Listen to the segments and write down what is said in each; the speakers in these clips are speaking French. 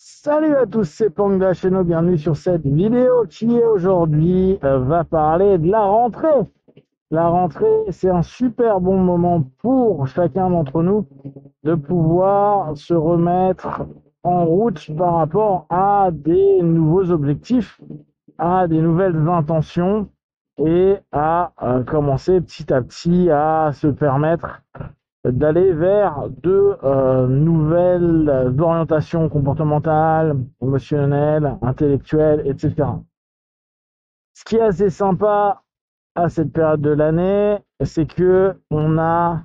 Salut à tous, c'est Panda Cheno, bienvenue sur cette vidéo qui aujourd'hui va parler de la rentrée. La rentrée, c'est un super bon moment pour chacun d'entre nous de pouvoir se remettre en route par rapport à des nouveaux objectifs, à des nouvelles intentions et à commencer petit à petit à se permettre d'aller vers de nouvelles orientations comportementales, émotionnelles, intellectuelles, etc. Ce qui est assez sympa à cette période de l'année, c'est que on a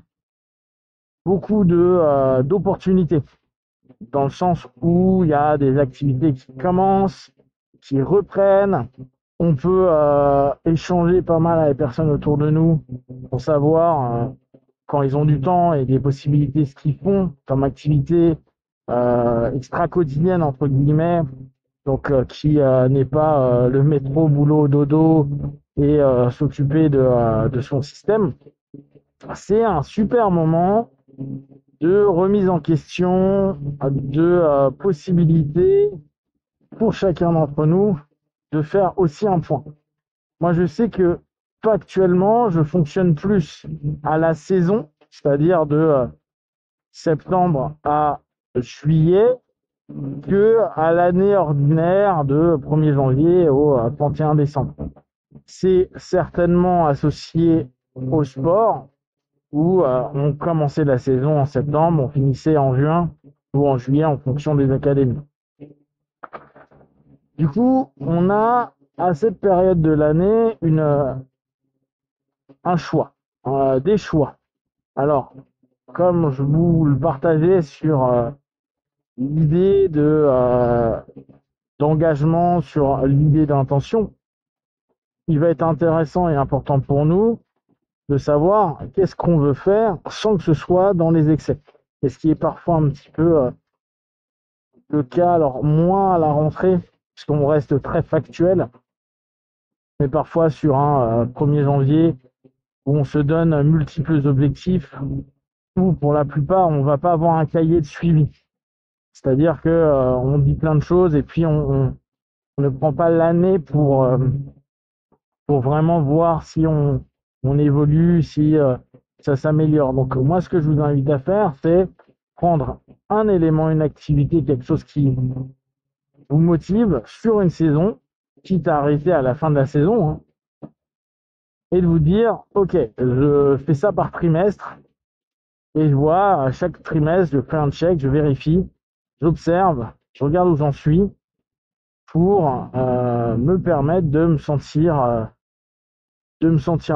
beaucoup d'opportunités, dans le sens où il y a des activités qui commencent, qui reprennent. On peut échanger pas mal avec les personnes autour de nous pour savoir quand ils ont du temps et des possibilités, ce qu'ils font comme activité extra-quotidienne, entre guillemets, donc qui n'est pas le métro, boulot, dodo et s'occuper de son système. C'est un super moment de remise en question, de possibilités pour chacun d'entre nous de faire aussi un point. Moi, je sais que factuellement, je fonctionne plus à la saison, c'est-à-dire de septembre à juillet, que à l'année ordinaire de 1er janvier au 31 décembre. C'est certainement associé au sport, où on commençait la saison en septembre, on finissait en juin ou en juillet en fonction des académies. Du coup, on a à cette période de l'année un choix, des choix. Alors, comme je vous le partageais sur l'idée d'engagement, sur l'idée d'intention, il va être intéressant et important pour nous de savoir qu'est-ce qu'on veut faire sans que ce soit dans les excès. Et ce qui est parfois un petit peu le cas, alors moins à la rentrée, puisqu'on reste très factuel, mais parfois sur un 1er janvier où on se donne multiples objectifs, où pour la plupart on va pas avoir un cahier de suivi. C'est-à-dire que on dit plein de choses et puis on ne prend pas l'année pour vraiment voir si on évolue, si ça s'améliore. Donc moi, ce que je vous invite à faire, c'est prendre un élément, une activité, quelque chose qui vous motive sur une saison, quitte à arrêter à la fin de la saison, hein, et de vous dire, ok, je fais ça par trimestre, et je vois à chaque trimestre, je fais un check, je vérifie, j'observe, je regarde où j'en suis, pour me permettre de me sentir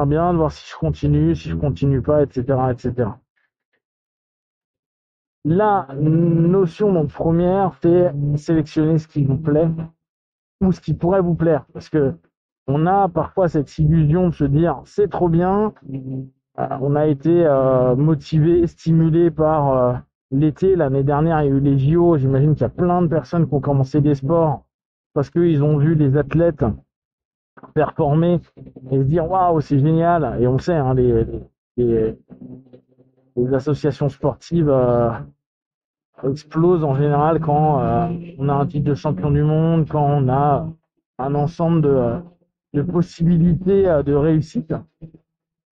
bien, de voir si je continue pas, etc., etc. La notion donc première, c'est sélectionner ce qui vous plaît ou ce qui pourrait vous plaire, parce que on a parfois cette illusion de se dire c'est trop bien, on a été motivé, stimulé par l'été. L'année dernière, il y a eu les JO, j'imagine qu'il y a plein de personnes qui ont commencé des sports parce qu'ils ont vu les athlètes performer et se dire waouh, c'est génial. Et on sait, hein, les, les associations sportives explosent en général quand on a un titre de champion du monde, quand on a un ensemble de possibilités de réussite.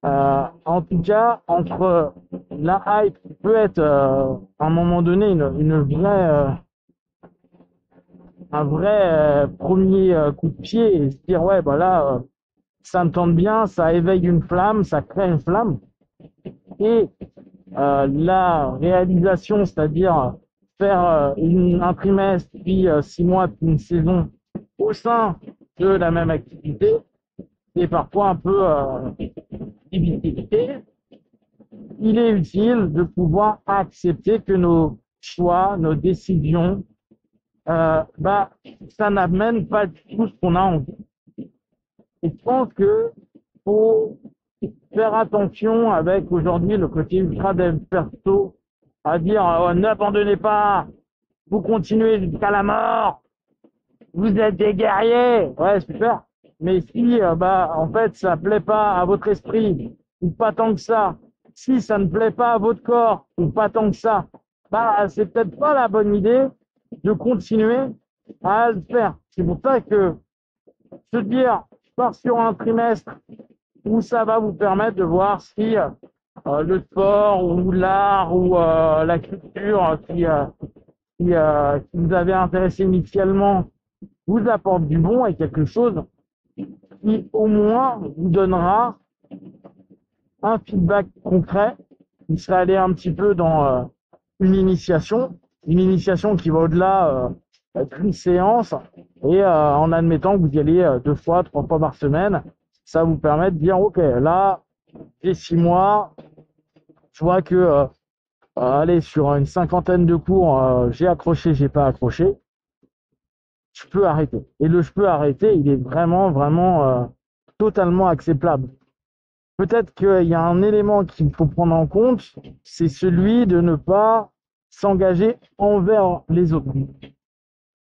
En tout cas, entre la hype qui peut être à un moment donné une vraie, un vrai premier coup de pied et se dire ouais bah là ça me tente bien, ça éveille une flamme, ça crée une flamme, et la réalisation, c'est-à-dire faire un trimestre, puis 6 mois, puis une saison au sein de la même activité, c'est parfois un peu difficile. Et il est utile de pouvoir accepter que nos choix, nos décisions, ça n'amène pas tout ce qu'on a envie. Et je pense que faut faire attention avec aujourd'hui le côté ultra dev perso à dire oh, n'abandonnez pas, vous continuez jusqu'à la mort, vous êtes des guerriers. Ouais, super. Mais si en fait ça plaît pas à votre esprit ou pas tant que ça, si ça ne plaît pas à votre corps ou pas tant que ça, c'est peut-être pas la bonne idée de continuer à le faire. C'est pour ça que se dire, je pars sur un trimestre où ça va vous permettre de voir si le sport ou l'art ou la culture qui vous avait intéressé initialement vous apporte du bon et quelque chose qui au moins vous donnera un feedback concret. Il serait allé un petit peu dans une initiation qui va au-delà d'une séance et en admettant que vous y allez 2 fois, 3 fois par semaine, ça vous permet de dire ok, là j'ai 6 mois, je vois que allez, sur une cinquantaine de cours, j'ai accroché, j'ai pas accroché, je peux arrêter. Et le je peux arrêter, il est vraiment totalement acceptable. Peut-être qu'il y a un élément qu'il faut prendre en compte, c'est celui de ne pas s'engager envers les autres,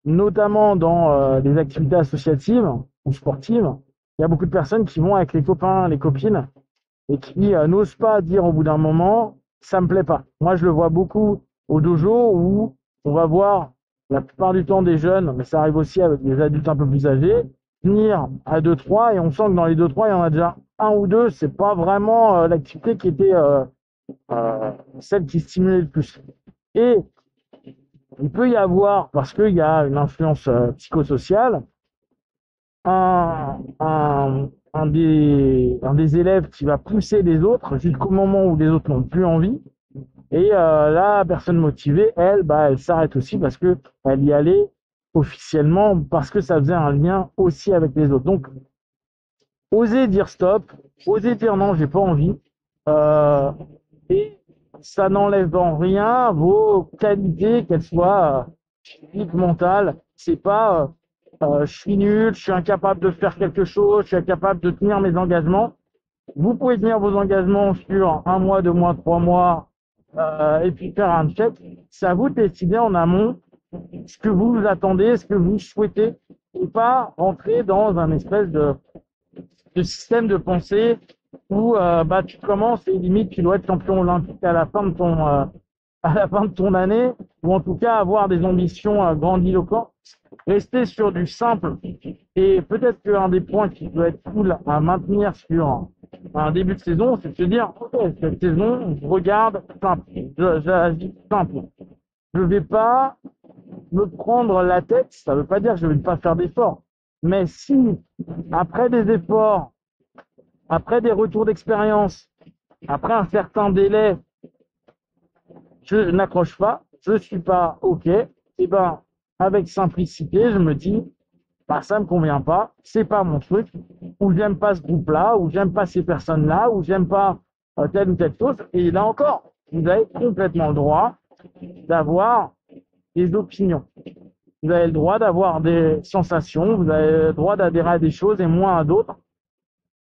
notamment dans les activités associatives ou sportives. Il y a beaucoup de personnes qui vont avec les copains, les copines, et qui n'osent pas dire au bout d'un moment, ça me plaît pas. Moi, je le vois beaucoup au dojo où on va voir la plupart du temps des jeunes, mais ça arrive aussi avec des adultes un peu plus âgés, venir à 2-3 et on sent que dans les 2-3, il y en a déjà un ou deux, c'est pas vraiment l'activité qui était celle qui stimulait le plus. Et il peut y avoir, parce qu'il y a une influence psychosociale, un des élèves qui va pousser les autres jusqu'au moment où les autres n'ont plus envie. Et la personne motivée, elle, elle s'arrête aussi parce que elle y allait officiellement, parce que ça faisait un lien aussi avec les autres. Donc, osez dire stop, osez dire non, j'ai pas envie. Euh, et ça n'enlève en rien vos qualités, qu'elles soient physiques, mentales. C'est pas je suis nul, je suis incapable de faire quelque chose, je suis incapable de tenir mes engagements. Vous pouvez tenir vos engagements sur 1 mois, 2 mois, 3 mois, et puis faire un check. C'est à vous de décider en amont ce que vous attendez, ce que vous souhaitez, et pas rentrer dans un espèce de système de pensée où tu commences et limite tu dois être champion olympique à la fin de ton année, ou en tout cas avoir des ambitions grandiloquentes. Rester sur du simple. Et peut-être qu'un des points qui doit être cool à maintenir sur un début de saison, c'est de se dire, ok, cette saison, je regarde simple, j'agis simple. Je ne vais pas me prendre la tête, ça ne veut pas dire que je ne vais pas faire d'efforts. Mais si, après des efforts, après des retours d'expérience, après un certain délai, je n'accroche pas, je ne suis pas OK, et avec simplicité, je me dis, ça me convient pas, c'est pas mon truc, ou j'aime pas ce groupe-là, ou j'aime pas ces personnes-là, ou j'aime pas telle ou telle chose. Et là encore, vous avez complètement le droit d'avoir des opinions. Vous avez le droit d'avoir des sensations, vous avez le droit d'adhérer à des choses et moins à d'autres.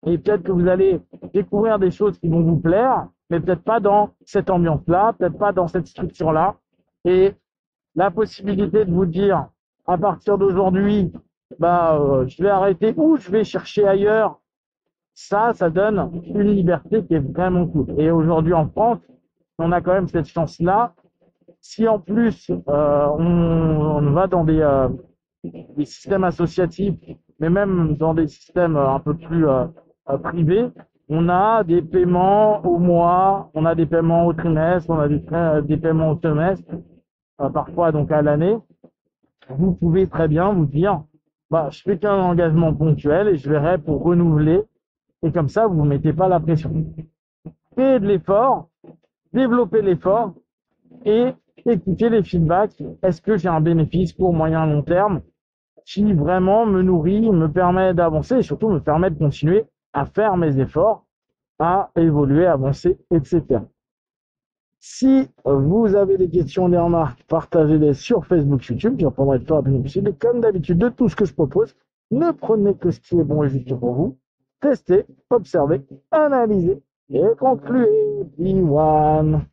Et peut-être que vous allez découvrir des choses qui vont vous plaire, mais peut-être pas dans cette ambiance-là, peut-être pas dans cette structure-là. Et la possibilité de vous dire, à partir d'aujourd'hui, je vais arrêter ou je vais chercher ailleurs, ça donne une liberté qui est vraiment cool. Et aujourd'hui en France, on a quand même cette chance-là. Si en plus on va dans des systèmes associatifs, mais même dans des systèmes un peu plus privés, on a des paiements au mois, on a des paiements au trimestre, on a des paiements au semestre, parfois donc à l'année. Vous pouvez très bien vous dire, je fais qu'un engagement ponctuel et je verrai pour renouveler. Et comme ça, vous ne mettez pas la pression. Créez de l'effort, développez l'effort et écoutez les feedbacks. Est-ce que j'ai un bénéfice pour moyen long terme qui vraiment me nourrit, me permet d'avancer et surtout me permet de continuer à faire mes efforts, à évoluer, avancer, etc. Si vous avez des questions, des remarques, partagez-les sur Facebook, YouTube. J'en prendrai le plus rapidement possible. Et comme d'habitude, de tout ce que je propose, ne prenez que ce qui est bon et juste pour vous. Testez, observez, analysez et concluez. Be one.